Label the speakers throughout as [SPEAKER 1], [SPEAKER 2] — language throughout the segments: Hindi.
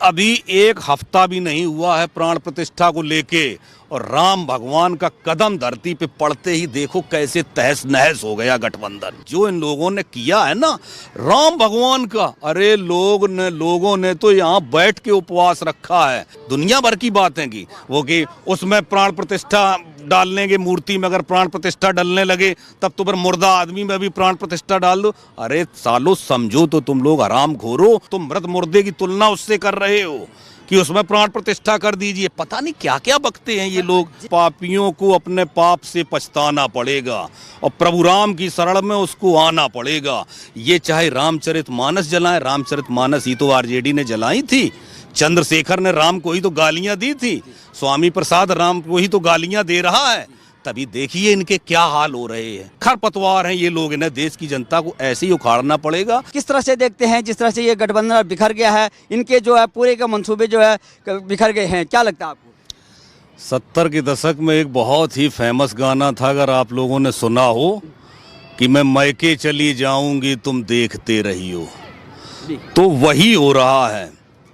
[SPEAKER 1] अभी एक हफ्ता भी नहीं हुआ है प्राण प्रतिष्ठा को लेके और राम भगवान का कदम धरती पे पड़ते ही देखो कैसे तहस नहस हो गया गठबंधन। जो इन लोगों ने किया है ना राम भगवान का, अरे लोगों ने तो यहाँ बैठ के उपवास रखा है। दुनिया भर की बातें की वो कि उसमें प्राण प्रतिष्ठा डालने के, मूर्ति में अगर प्राण प्रतिष्ठा डालने लगे तब तो फिर मुर्दा आदमी में भी प्राण प्रतिष्ठा डाल दो। अरे सालो समझो तो तुम लोग हराम खोरो, तुम मृत मुर्दे की तुलना उससे कर रहे हो कि उसमें प्राण प्रतिष्ठा कर दीजिए। पता नहीं क्या क्या बकते हैं ये लोग। पापियों को अपने पाप से पछताना पड़ेगा और प्रभु राम की शरण में उसको आना पड़ेगा। ये चाहे रामचरितमानस जलाएं, रामचरितमानस ही तो आरजेडी ने जलाई थी। चंद्रशेखर ने राम को ही तो गालियां दी थी, स्वामी प्रसाद राम को ही तो गालियां दे रहा है। तभी देखिए इनके क्या हाल हो रहे हैं। खरपतवार हैं ये लोग, इन्हें देश की जनता को ऐसे ही उखाड़ना पड़ेगा।
[SPEAKER 2] किस तरह से देखते हैं जिस तरह से ये गठबंधन बिखर गया है, इनके जो है पूरे के मंसूबे जो है बिखर गए हैं, क्या लगता है आपको?
[SPEAKER 1] 70 के दशक में एक बहुत ही फेमस गाना था, अगर आप लोगों ने सुना हो, कि मैं मैके चली जाऊंगी तुम देखते रहियो। तो वही हो रहा है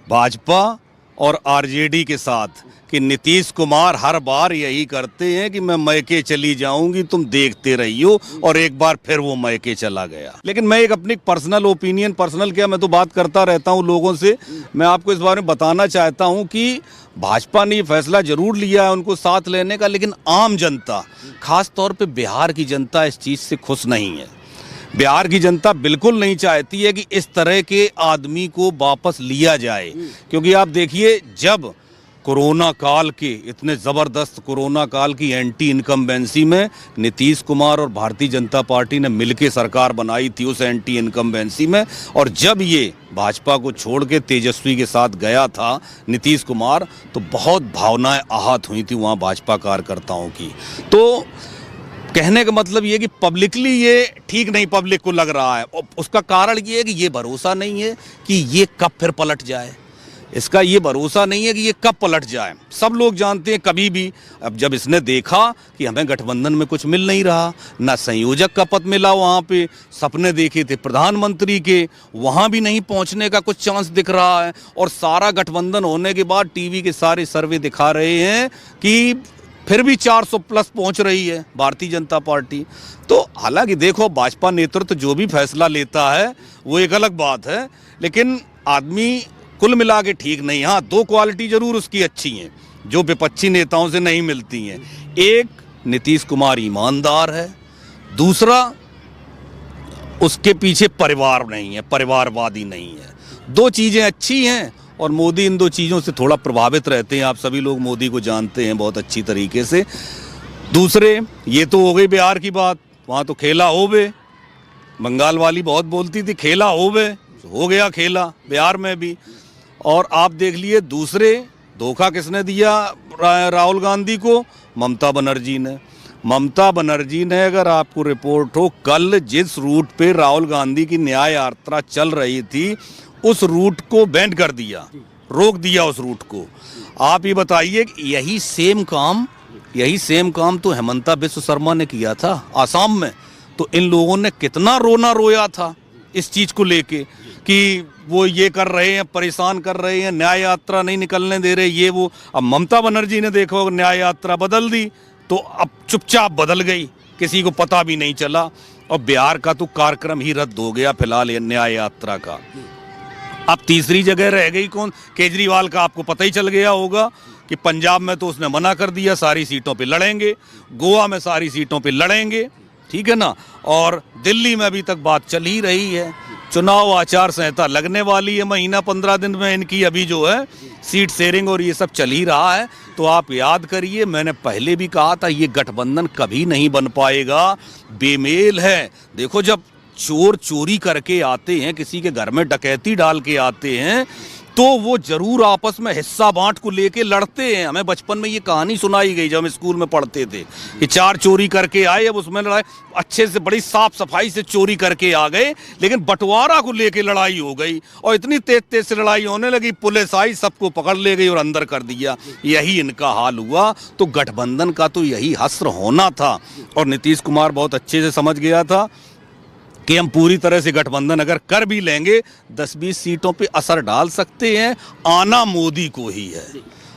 [SPEAKER 1] भाजपा और आरजेडी के साथ कि नीतीश कुमार हर बार यही करते हैं कि मैं मैके चली जाऊंगी तुम देखते रहियो, और एक बार फिर वो मैके चला गया। लेकिन मैं एक अपनी पर्सनल ओपिनियन, पर्सनल क्या, मैं तो बात करता रहता हूं लोगों से, मैं आपको इस बारे में बताना चाहता हूं कि भाजपा ने ये फैसला जरूर लिया है उनको साथ लेने का, लेकिन आम जनता, खास तौर पे बिहार की जनता इस चीज से खुश नहीं है। बिहार की जनता बिल्कुल नहीं चाहती है कि इस तरह के आदमी को वापस लिया जाए, क्योंकि आप देखिए जब कोरोना काल के, इतने ज़बरदस्त कोरोना काल की एंटी इनकम्बेंसी में नीतीश कुमार और भारतीय जनता पार्टी ने मिलकर सरकार बनाई थी उस एंटी इनकम्बेंसी में, और जब ये भाजपा को छोड़ के तेजस्वी के साथ गया था नीतीश कुमार, तो बहुत भावनाएं आहत हुई थी वहाँ भाजपा कार्यकर्ताओं की। तो कहने का मतलब ये कि पब्लिकली ये ठीक नहीं पब्लिक को लग रहा है, और उसका कारण ये है कि ये भरोसा नहीं है कि ये कब फिर पलट जाए। इसका ये भरोसा नहीं है कि ये कब पलट जाए। सब लोग जानते हैं कभी भी, अब जब इसने देखा कि हमें गठबंधन में कुछ मिल नहीं रहा, ना संयोजक का पद मिला, वहाँ पे सपने देखे थे प्रधानमंत्री के, वहाँ भी नहीं पहुँचने का कुछ चांस दिख रहा है, और सारा गठबंधन होने के बाद टीवी के सारे सर्वे दिखा रहे हैं कि फिर भी 400 प्लस पहुंच रही है भारतीय जनता पार्टी। तो हालांकि देखो भाजपा नेतृत्व जो भी फैसला लेता है वो एक अलग बात है, लेकिन आदमी कुल मिला के ठीक नहीं। हाँ, दो क्वालिटी जरूर उसकी अच्छी हैं जो विपक्षी नेताओं से नहीं मिलती हैं। एक, नीतीश कुमार ईमानदार है, दूसरा उसके पीछे परिवार नहीं है, परिवारवादी नहीं है। दो चीज़ें अच्छी हैं और मोदी इन दो चीज़ों से थोड़ा प्रभावित रहते हैं। आप सभी लोग मोदी को जानते हैं बहुत अच्छी तरीके से। दूसरे, ये तो हो गई बिहार की बात, वहाँ तो खेला होवे, बंगाल वाली बहुत बोलती थी खेला होवे, हो गया खेला बिहार में भी। और आप देख लिए दूसरे, धोखा किसने दिया राहुल गांधी को? ममता बनर्जी ने। ममता बनर्जी ने, अगर आपको रिपोर्ट हो, कल जिस रूट पे राहुल गांधी की न्याय यात्रा चल रही थी उस रूट को बैंड कर दिया, रोक दिया उस रूट को। आप ये बताइए कि यही सेम काम तो हेमंता बिस्व शर्मा ने किया था आसाम में। तो इन लोगों ने कितना रोना रोया था इस चीज को लेके कि वो ये कर रहे हैं, परेशान कर रहे हैं, न्याय यात्रा नहीं निकलने दे रहे, ये वो। अब ममता बनर्जी ने देखो न्याय यात्रा बदल दी, तो अब चुपचाप बदल गई, किसी को पता भी नहीं चला, और बिहार का तो कार्यक्रम ही रद्द हो गया फिलहाल न्याय यात्रा का। अब तीसरी जगह रह गई कौन? केजरीवाल का आपको पता ही चल गया होगा कि पंजाब में तो उसने मना कर दिया, सारी सीटों पे लड़ेंगे, गोवा में सारी सीटों पे लड़ेंगे, ठीक है ना, और दिल्ली में अभी तक बात चल ही रही है। चुनाव आचार संहिता लगने वाली है, महीना 15 दिन में इनकी अभी जो है सीट शेयरिंग और ये सब चल ही रहा है। तो आप याद करिए, मैंने पहले भी कहा था ये गठबंधन कभी नहीं बन पाएगा, बेमेल है। देखो जब चोर चोरी करके आते हैं, किसी के घर में डकैती डाल के आते हैं, तो वो जरूर आपस में हिस्सा बांट को लेके लड़ते हैं। हमें बचपन में ये कहानी सुनाई गई जब हम स्कूल में पढ़ते थे कि 4 चोरी करके आए, अब उसमें लड़ाई, अच्छे से बड़ी साफ सफाई से चोरी करके आ गए, लेकिन बंटवारा को लेके लड़ाई हो गई, और इतनी तेज तेज से लड़ाई होने लगी, पुलिस आई, सबको पकड़ ले गई और अंदर कर दिया। यही इनका हाल हुआ। तो गठबंधन का तो यही हस्र होना था, और नीतीश कुमार बहुत अच्छे से समझ गया था कि हम पूरी तरह से गठबंधन अगर कर भी लेंगे 10-20 सीटों पे असर डाल सकते हैं। आना मोदी को ही है,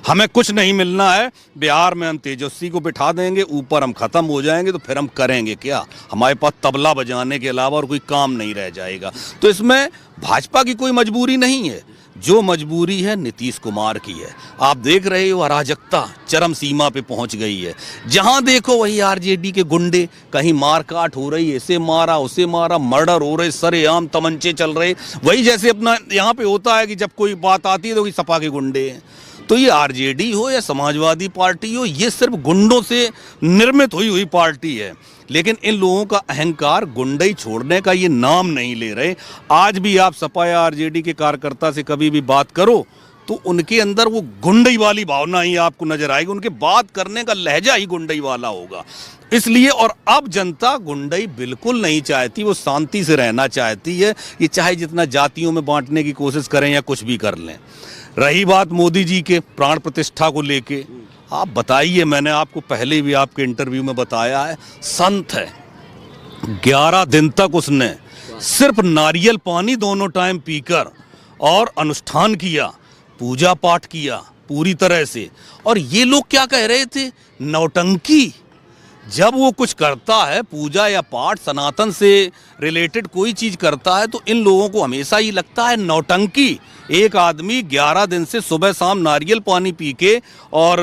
[SPEAKER 1] हमें कुछ नहीं मिलना है। बिहार में हम तेजस्वी को बिठा देंगे, ऊपर हम खत्म हो जाएंगे, तो फिर हम करेंगे क्या? हमारे पास तबला बजाने के अलावा और कोई काम नहीं रह जाएगा। तो इसमें भाजपा की कोई मजबूरी नहीं है, जो मजबूरी है नीतीश कुमार की है। आप देख रहे हो अराजकता चरम सीमा पे पहुंच गई है। जहां देखो वही आरजेडी के गुंडे, कहीं मारकाट हो रही है, इसे मारा उसे मारा, मर्डर हो रहे, सरेआम तमंचे चल रहे। वही जैसे अपना यहाँ पे होता है कि जब कोई बात आती है तो सपा के गुंडे हैं। तो ये आरजेडी हो या समाजवादी पार्टी हो, ये सिर्फ गुंडों से निर्मित हुई पार्टी है। लेकिन इन लोगों का अहंकार गुंडई छोड़ने का ये नाम नहीं ले रहे। आज भी आप सपा या आरजेडी के कार्यकर्ता से कभी भी बात करो तो उनके अंदर वो गुंडई वाली भावना ही आपको नजर आएगी, उनके बात करने का लहजा ही गुंडई वाला होगा। इसलिए और अब जनता गुंडई बिल्कुल नहीं चाहती, वो शांति से रहना चाहती है। ये चाहे जितना जातियों में बांटने की कोशिश करें या कुछ भी कर लें। रही बात मोदी जी के प्राण प्रतिष्ठा को लेके, आप बताइए, मैंने आपको पहले भी आपके इंटरव्यू में बताया है, संत है। 11 दिन तक उसने सिर्फ नारियल पानी दोनों टाइम पीकर और अनुष्ठान किया, पूजा पाठ किया पूरी तरह से। और ये लोग क्या कह रहे थे? नौटंकी। जब वो कुछ करता है, पूजा या पाठ सनातन से रिलेटेड कोई चीज करता है, तो इन लोगों को हमेशा ही लगता है नौटंकी। एक आदमी 11 दिन से सुबह शाम नारियल पानी पी के और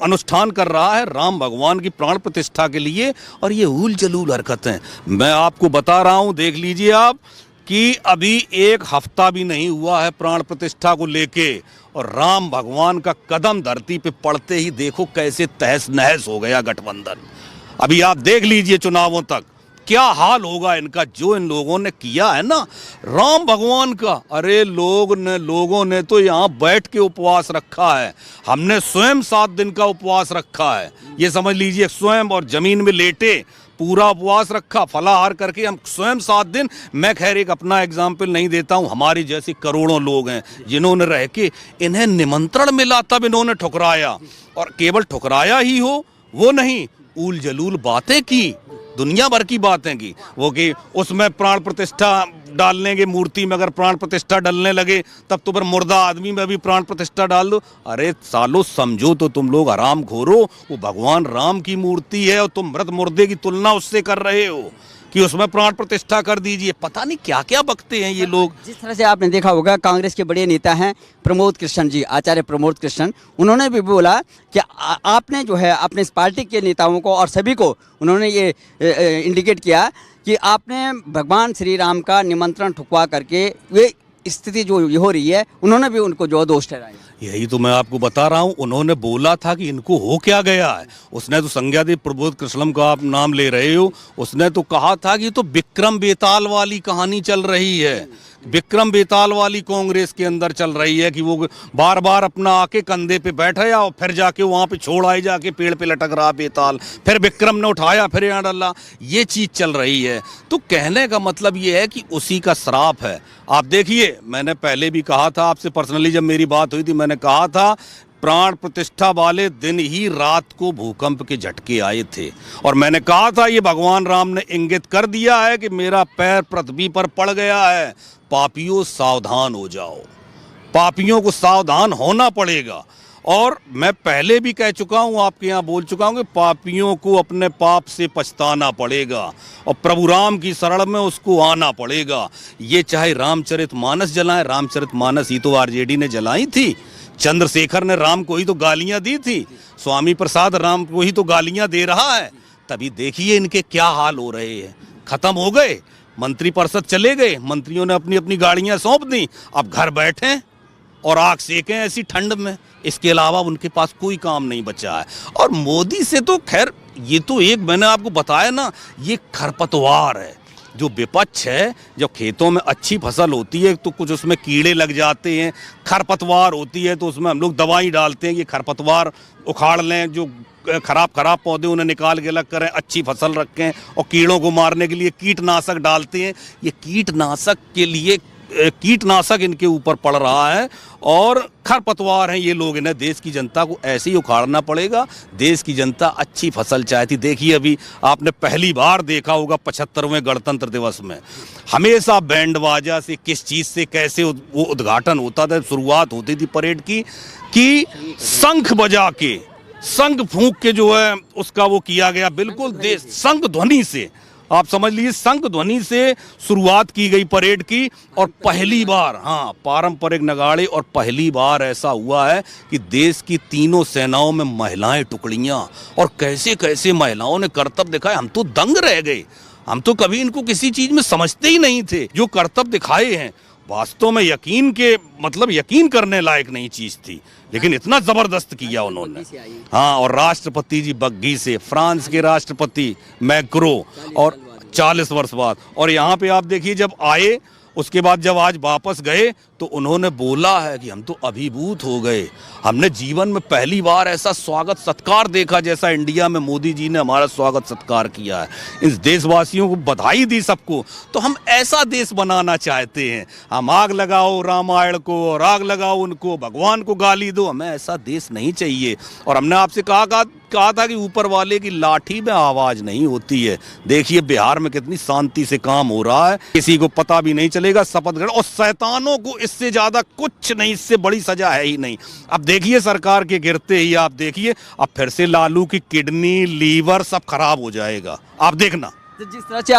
[SPEAKER 1] अनुष्ठान कर रहा है राम भगवान की प्राण प्रतिष्ठा के लिए, और ये उल जलूल हरकतें। मैं आपको बता रहा हूं, देख लीजिए आप, कि अभी 1 हफ्ता भी नहीं हुआ है प्राण प्रतिष्ठा को लेके, और राम भगवान का कदम धरती पे पड़ते ही देखो कैसे तहस नहस हो गया गठबंधन। अभी आप देख लीजिए चुनावों तक क्या हाल होगा इनका, जो इन लोगों ने किया है ना राम भगवान का। अरे लोगों ने तो यहाँ बैठ के उपवास रखा है, हमने स्वयं 7 दिन का उपवास रखा है। ये समझ लीजिए, स्वयं, और जमीन में लेटे पूरा उपवास रखा, फलाहार करके हम स्वयं 7 दिन। मैं खैर एक अपना एग्जाम्पल नहीं देता हूँ, हमारे जैसे करोड़ों लोग हैं जिन्होंने रह के, इन्हें निमंत्रण मिला तब इन्होंने ठुकराया। और केवल ठुकराया ही हो वो नहीं, उल जलूल बातें की, दुनिया भर की बातें की। वो कि उसमें प्राण प्रतिष्ठा डालने के, मूर्ति में अगर प्राण प्रतिष्ठा डालने लगे तब तो फिर मुर्दा आदमी में भी प्राण प्रतिष्ठा डाल दो। अरे सालो, समझो तो तुम लोग हराम खोरो, वो भगवान राम की मूर्ति है और तुम मृत मुर्दे की तुलना उससे कर रहे हो कि उसमें प्राण प्रतिष्ठा कर दीजिए। पता नहीं क्या क्या बकते हैं ये लोग।
[SPEAKER 2] जिस तरह से आपने देखा होगा, कांग्रेस के बड़े नेता हैं प्रमोद कृष्ण जी, आचार्य प्रमोद कृष्ण, उन्होंने भी बोला कि आपने जो है अपने इस पार्टी के नेताओं को और सभी को उन्होंने ये इंडिकेट किया कि आपने भगवान श्री राम का निमंत्रण ठुकवा करके ये स्थिति जो हो रही है, उन्होंने भी उनको जो दोष ठहराया।
[SPEAKER 1] यही तो मैं आपको बता रहा हूं, उन्होंने बोला था कि इनको हो क्या गया है। उसने तो संज्ञादेव प्रबोध कृष्णम का आप नाम ले रहे हो, उसने तो कहा था कि तो विक्रम बेताल वाली कहानी चल रही है, विक्रम बेताल वाली कांग्रेस के अंदर चल रही है कि वो बार बार अपना आके कंधे पे बैठा और फिर जाके वहां पे छोड़ आए, जाके पेड़ पे लटक रहा बेताल, फिर विक्रम ने उठाया फिर यहाँ डाला, ये चीज चल रही है। तो कहने का मतलब ये है कि उसी का श्राप है। आप देखिए, मैंने पहले भी कहा था आपसे पर्सनली, जब मेरी बात हुई थी, मैंने कहा था प्राण प्रतिष्ठा वाले दिन ही रात को भूकंप के झटके आए थे, और मैंने कहा था ये भगवान राम ने इंगित कर दिया है कि मेरा पैर पृथ्वी पर पड़ गया है, पापियों सावधान हो जाओ, पापियों को सावधान होना पड़ेगा। और मैं पहले भी कह चुका हूँ, आपके यहाँ बोल चुका हूँ कि पापियों को अपने पाप से पछताना पड़ेगा और प्रभु राम की शरण में उसको आना पड़ेगा। ये चाहे रामचरितमानस जलाएं, रामचरितमानस ही तो आरजेडी ने जलाई थी, चंद्रशेखर ने राम को ही तो गालियां दी थी, स्वामी प्रसाद राम को ही तो गालियां दे रहा है। तभी देखिए इनके क्या हाल हो रहे हैं। खत्म हो गए, मंत्रिपरिषद चले गए, मंत्रियों ने अपनी अपनी गाड़ियां सौंप दी, अब घर बैठे और आग सेकें ऐसी ठंड में, इसके अलावा उनके पास कोई काम नहीं बचा है। और मोदी से तो खैर, ये तो एक मैंने आपको बताया ना, ये खरपतवार है। जो विपक्ष है, जब खेतों में अच्छी फसल होती है तो कुछ उसमें कीड़े लग जाते हैं, खरपतवार होती है तो उसमें हम लोग दवाई डालते हैं कि खरपतवार उखाड़ लें, जो खराब पौधे उन्हें निकाल के अलग करें, अच्छी फसल रखें, और कीड़ों को मारने के लिए कीटनाशक डालते हैं। ये कीटनाशक के लिए कीटनाशक इनके ऊपर पड़ रहा है और खरपतवार हैं ये लोग। इन्हें देश की जनता को ऐसे ही उखाड़ना पड़ेगा। देश की जनता अच्छी फसल चाहती। देखिए अभी आपने पहली बार देखा होगा 75वें गणतंत्र दिवस में हमेशा बैंड बाजा से किस चीज़ से कैसे वो उद्घाटन होता था, शुरुआत होती थी परेड की कि शंख बजा के, शंख फूंक के जो है उसका वो किया गया। बिल्कुल देश शंख ध्वनि से, आप समझ लीजिए शंख ध्वनि से शुरुआत की गई परेड की। और पहली बार, हाँ, पारंपरिक नगाड़े, और पहली बार ऐसा हुआ है कि देश की तीनों सेनाओं में महिलाएं टुकड़ियां, और कैसे कैसे महिलाओं ने करतब दिखाए। हम तो दंग रह गए। हम तो कभी इनको किसी चीज में समझते ही नहीं थे। जो करतब दिखाए हैं वास्तव में यकीन के मतलब यकीन करने लायक नहीं चीज थी, लेकिन इतना जबरदस्त किया उन्होंने। हाँ, और राष्ट्रपति जी बग्घी से, फ्रांस के राष्ट्रपति मैक्रो, और 40 वर्ष बाद। और यहाँ पे आप देखिए जब आए उसके बाद जब आज वापस गए तो उन्होंने बोला है कि हम तो अभिभूत हो गए। हमने जीवन में पहली बार ऐसा स्वागत सत्कार देखा जैसा इंडिया में मोदी जी ने हमारा स्वागत सत्कार किया है। इस देशवासियों को बधाई दी सबको। तो हम ऐसा देश बनाना चाहते हैं। हम आग लगाओ रामायण को और आग लगाओ उनको, भगवान को गाली दो, हमें ऐसा देश नहीं चाहिए। और हमने आपसे कहा था कि ऊपर वाले की लाठी में आवाज नहीं होती है। देखिए बिहार में कितनी शांति से काम हो रहा है, किसी को पता भी नहीं चलेगा। शपथ ग्रहण, और शैतानों को इससे ज्यादा कुछ नहीं, इससे बड़ी सजा है ही नहीं। अब देखिए सरकार के गिरते ही आप देखिए अब फिर से लालू की किडनी लीवर सब खराब हो जाएगा, आप देखना।
[SPEAKER 2] तो जिस तरह से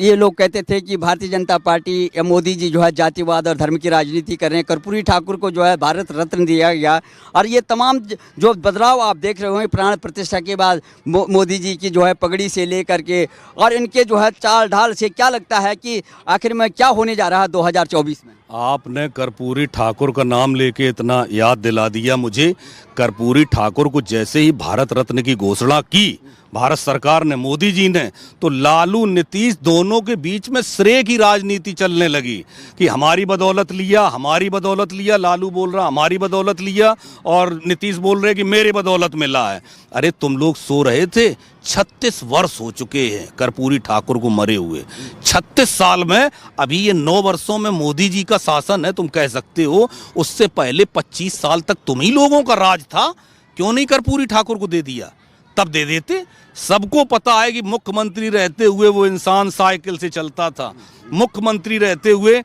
[SPEAKER 2] ये लोग कहते थे कि भारतीय जनता पार्टी या मोदी जी जो है जातिवाद और धर्म की राजनीति कर रहे हैं, कर्पूरी ठाकुर को जो है भारत रत्न दिया गया, और ये तमाम जो बदलाव आप देख रहे होंगे प्राण प्रतिष्ठा के बाद मोदी जी की जो है पगड़ी से लेकर के और इनके जो है चाल ढाल से, क्या लगता है कि आखिर में क्या होने जा रहा है 2024 में?
[SPEAKER 1] आपने कर्पूरी ठाकुर का नाम लेके इतना याद दिला दिया मुझे। कर्पूरी ठाकुर को जैसे ही भारत रत्न की घोषणा की भारत सरकार ने, मोदी जी ने, तो लालू नीतीश दोनों के बीच में श्रेय की राजनीति चलने लगी कि हमारी बदौलत लिया, हमारी बदौलत लिया। लालू बोल रहा हमारी बदौलत लिया और नीतीश बोल रहे कि मेरे बदौलत मिला है। अरे तुम लोग सो रहे थे। 36 वर्ष हो चुके हैं कर्पूरी ठाकुर को मरे हुए। 36 साल में अभी ये 9 वर्षों में मोदी जी का शासन है, तुम कह सकते हो। उससे पहले 25 साल तक तुम ही लोगों का राज था। क्यों नहीं कर्पूरी ठाकुर को दे दिया? तब दे देते। सबको पता है कि मुख्यमंत्री रहते हुए वो इंसान साइकिल से चलता था। मुख्यमंत्री रहते हुए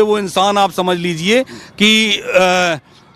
[SPEAKER 1] वो इंसान, आप समझ लीजिए कि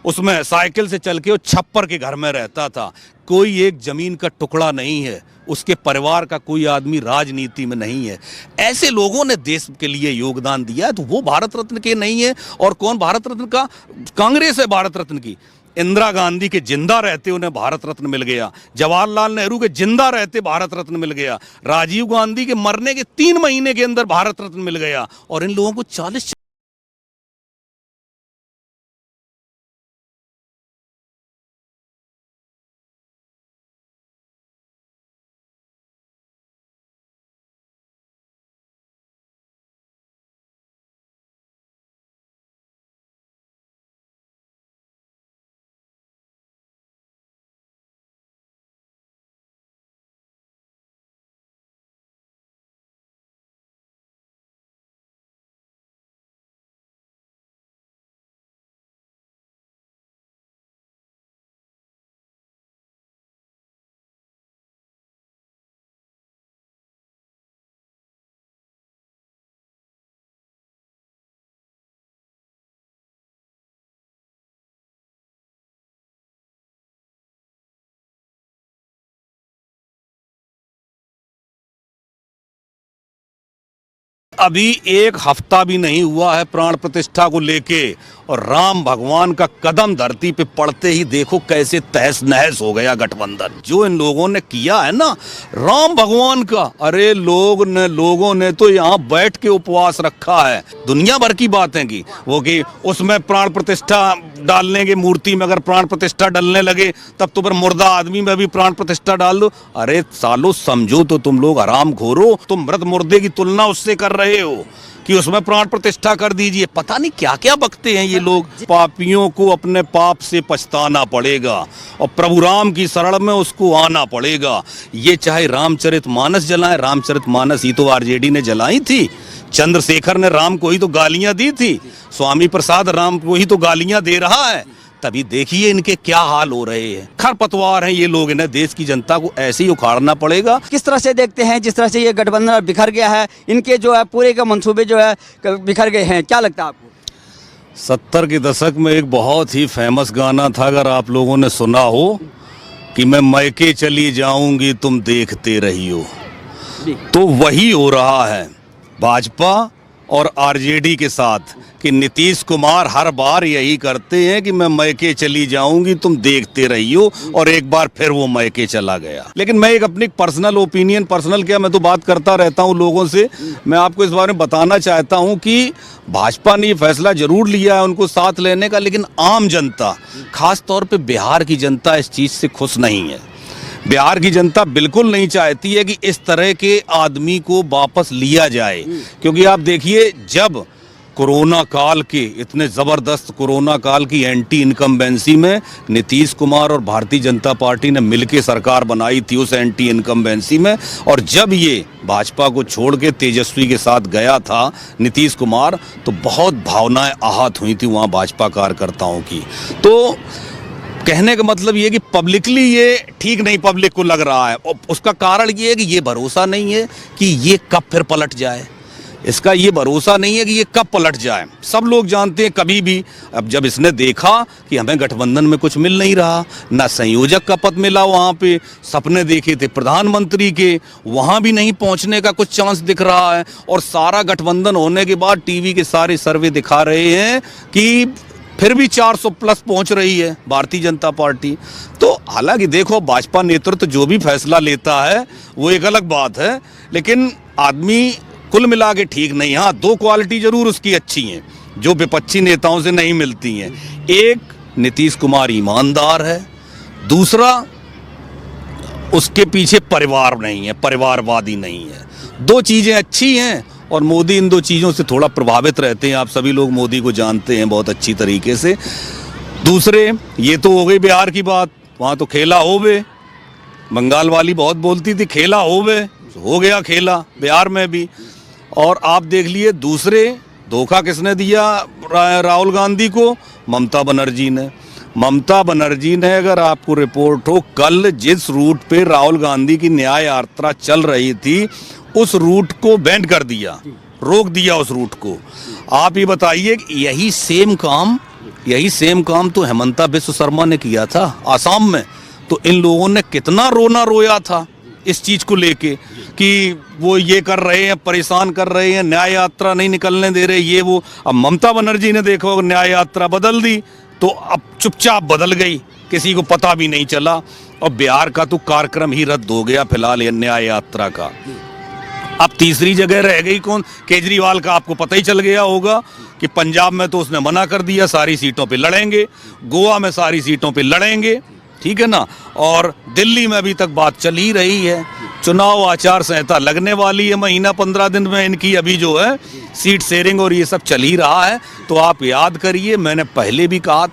[SPEAKER 1] उसमें साइकिल से चल के वो छप्पर के घर में रहता था। कोई एक जमीन का टुकड़ा नहीं है, उसके परिवार का कोई आदमी राजनीति में नहीं है। ऐसे लोगों ने देश के लिए योगदान दिया, तो वो भारत रत्न के नहीं है। और कौन भारत रत्न का? कांग्रेस है भारत रत्न की। इंदिरा गांधी के जिंदा रहते उन्हें भारत रत्न मिल गया। जवाहरलाल नेहरू के जिंदा रहते भारत रत्न मिल गया। राजीव गांधी के मरने के 3 महीने के अंदर भारत रत्न मिल गया। और इन लोगों को 40अभी 1 हफ्ता भी नहीं हुआ है प्राण प्रतिष्ठा को लेके, और राम भगवान का कदम धरती पे पड़ते ही देखो कैसे तहस नहस हो गया गठबंधन। जो इन लोगों ने किया है ना राम भगवान का, अरे लोगों ने तो यहाँ बैठ के उपवास रखा है। दुनिया भर की बातें की वो कि उसमें प्राण प्रतिष्ठा डालने की मूर्ति में अगर प्राण प्रतिष्ठा डालने लगे तब तो फिर मुर्दा आदमी में भी प्राण प्रतिष्ठा डाल दो। अरे सालो समझो तो तुम लोग हराम खोरो, तुम मृत मुर्दे की तुलना उससे कर रहे हो। कि उसमें प्राण प्रतिष्ठा कर दीजिए। पता नहीं क्या क्या बकते हैं ये लोग। पापियों को अपने पाप से पछताना पड़ेगा और प्रभु राम की शरण में उसको आना पड़ेगा। ये चाहे रामचरितमानस जलाएं, रामचरितमानस ही तो आरजेडी ने जलाई थी। चंद्रशेखर ने राम को ही तो गालियां दी थी। स्वामी प्रसाद राम को ही तो गालियां दे रहा है। तभी देखिए इनके क्या हाल हो रहे हैं। खरपतवार हैं ये लोग, इन्हें देश की जनता को ऐसे ही उखाड़ना पड़ेगा।
[SPEAKER 2] किस तरह से देखते हैं जिस तरह से ये गठबंधन बिखर गया है, इनके जो है पूरे के मंसूबे जो है बिखर गए हैं, क्या लगता है आपको?
[SPEAKER 1] 70 के दशक में एक बहुत ही फेमस गाना था, अगर आप लोगों ने सुना हो, कि मैं मैके चली जाऊंगी तुम देखते रहियो। तो वही हो रहा है भाजपा और आरजेडी के साथ, कि नीतीश कुमार हर बार यही करते हैं कि मैं मैके चली जाऊंगी तुम देखते रहियो, और एक बार फिर वो मैके चला गया। लेकिन मैं एक अपनी पर्सनल ओपिनियन, पर्सनल क्या, मैं तो बात करता रहता हूं लोगों से, मैं आपको इस बारे में बताना चाहता हूं कि भाजपा ने ये फैसला जरूर लिया है उनको साथ लेने का, लेकिन आम जनता, खास तौर पे बिहार की जनता इस चीज से खुश नहीं है। बिहार की जनता बिल्कुल नहीं चाहती है कि इस तरह के आदमी को वापस लिया जाए, क्योंकि आप देखिए जब कोरोना काल के, इतने ज़बरदस्त कोरोना काल की एंटी इनकम्बेंसी में नीतीश कुमार और भारतीय जनता पार्टी ने मिलकर सरकार बनाई थी उस एंटी इनकम्बेंसी में, और जब ये भाजपा को छोड़ के तेजस्वी के साथ गया था नीतीश कुमार, तो बहुत भावनाएं आहत हुई थी वहाँ भाजपा कार्यकर्ताओं की। तो कहने का मतलब ये कि पब्लिकली ये ठीक नहीं पब्लिक को लग रहा है, और उसका कारण ये है कि ये भरोसा नहीं है कि ये कब फिर पलट जाए। इसका ये भरोसा नहीं है कि ये कब पलट जाए। सब लोग जानते हैं कभी भी, अब जब इसने देखा कि हमें गठबंधन में कुछ मिल नहीं रहा, ना संयोजक का पद मिला, वहाँ पे सपने देखे थे प्रधानमंत्री के, वहाँ भी नहीं पहुँचने का कुछ चांस दिख रहा है, और सारा गठबंधन होने के बाद टीवी के सारे सर्वे दिखा रहे हैं कि फिर भी 400 प्लस पहुंच रही है भारतीय जनता पार्टी। तो हालांकि देखो, भाजपा नेतृत्व जो भी फैसला लेता है वो एक अलग बात है, लेकिन आदमी कुल मिला के ठीक नहीं। हाँ, दो क्वालिटी जरूर उसकी अच्छी हैं जो विपक्षी नेताओं से नहीं मिलती हैं। एक, नीतीश कुमार ईमानदार है, दूसरा उसके पीछे परिवार नहीं है, परिवारवादी नहीं है। दो चीज़ें अच्छी हैं, और मोदी इन दो चीज़ों से थोड़ा प्रभावित रहते हैं। आप सभी लोग मोदी को जानते हैं बहुत अच्छी तरीके से। दूसरे, ये तो हो गई बिहार की बात, वहाँ तो खेला होवे, बंगाल वाली बहुत बोलती थी खेला होवे, हो गया खेला बिहार में भी। और आप देख लिए दूसरे, धोखा किसने दिया राहुल गांधी को? ममता बनर्जी ने। ममता बनर्जी ने, अगर आपको रिपोर्ट हो, कल जिस रूट पे राहुल गांधी की न्याय यात्रा चल रही थी उस रूट को बैंड कर दिया, रोक दिया उस रूट को। आप ये बताइए कि यही सेम काम तो हेमंता बिस्व शर्मा ने किया था आसाम में। तो इन लोगों ने कितना रोना रोया था इस चीज को लेके कि वो ये कर रहे हैं, परेशान कर रहे हैं, न्याय यात्रा नहीं निकलने दे रहे, ये वो। अब ममता बनर्जी ने देखो न्याय यात्रा बदल दी, तो अब चुपचाप बदल गई, किसी को पता भी नहीं चला, और बिहार का तो कार्यक्रम ही रद्द हो गया फिलहाल न्याय यात्रा का। अब तीसरी जगह रह गई कौन? केजरीवाल का आपको पता ही चल गया होगा कि पंजाब में तो उसने मना कर दिया, सारी सीटों पे लड़ेंगे, गोवा में सारी सीटों पे लड़ेंगे, ठीक है ना, और दिल्ली में अभी तक बात चल ही रही है। चुनाव आचार संहिता लगने वाली है, महीना 15 दिन में इनकी अभी जो है सीट शेयरिंग और ये सब चल ही रहा है। तो आप याद करिए, मैंने पहले भी कहा था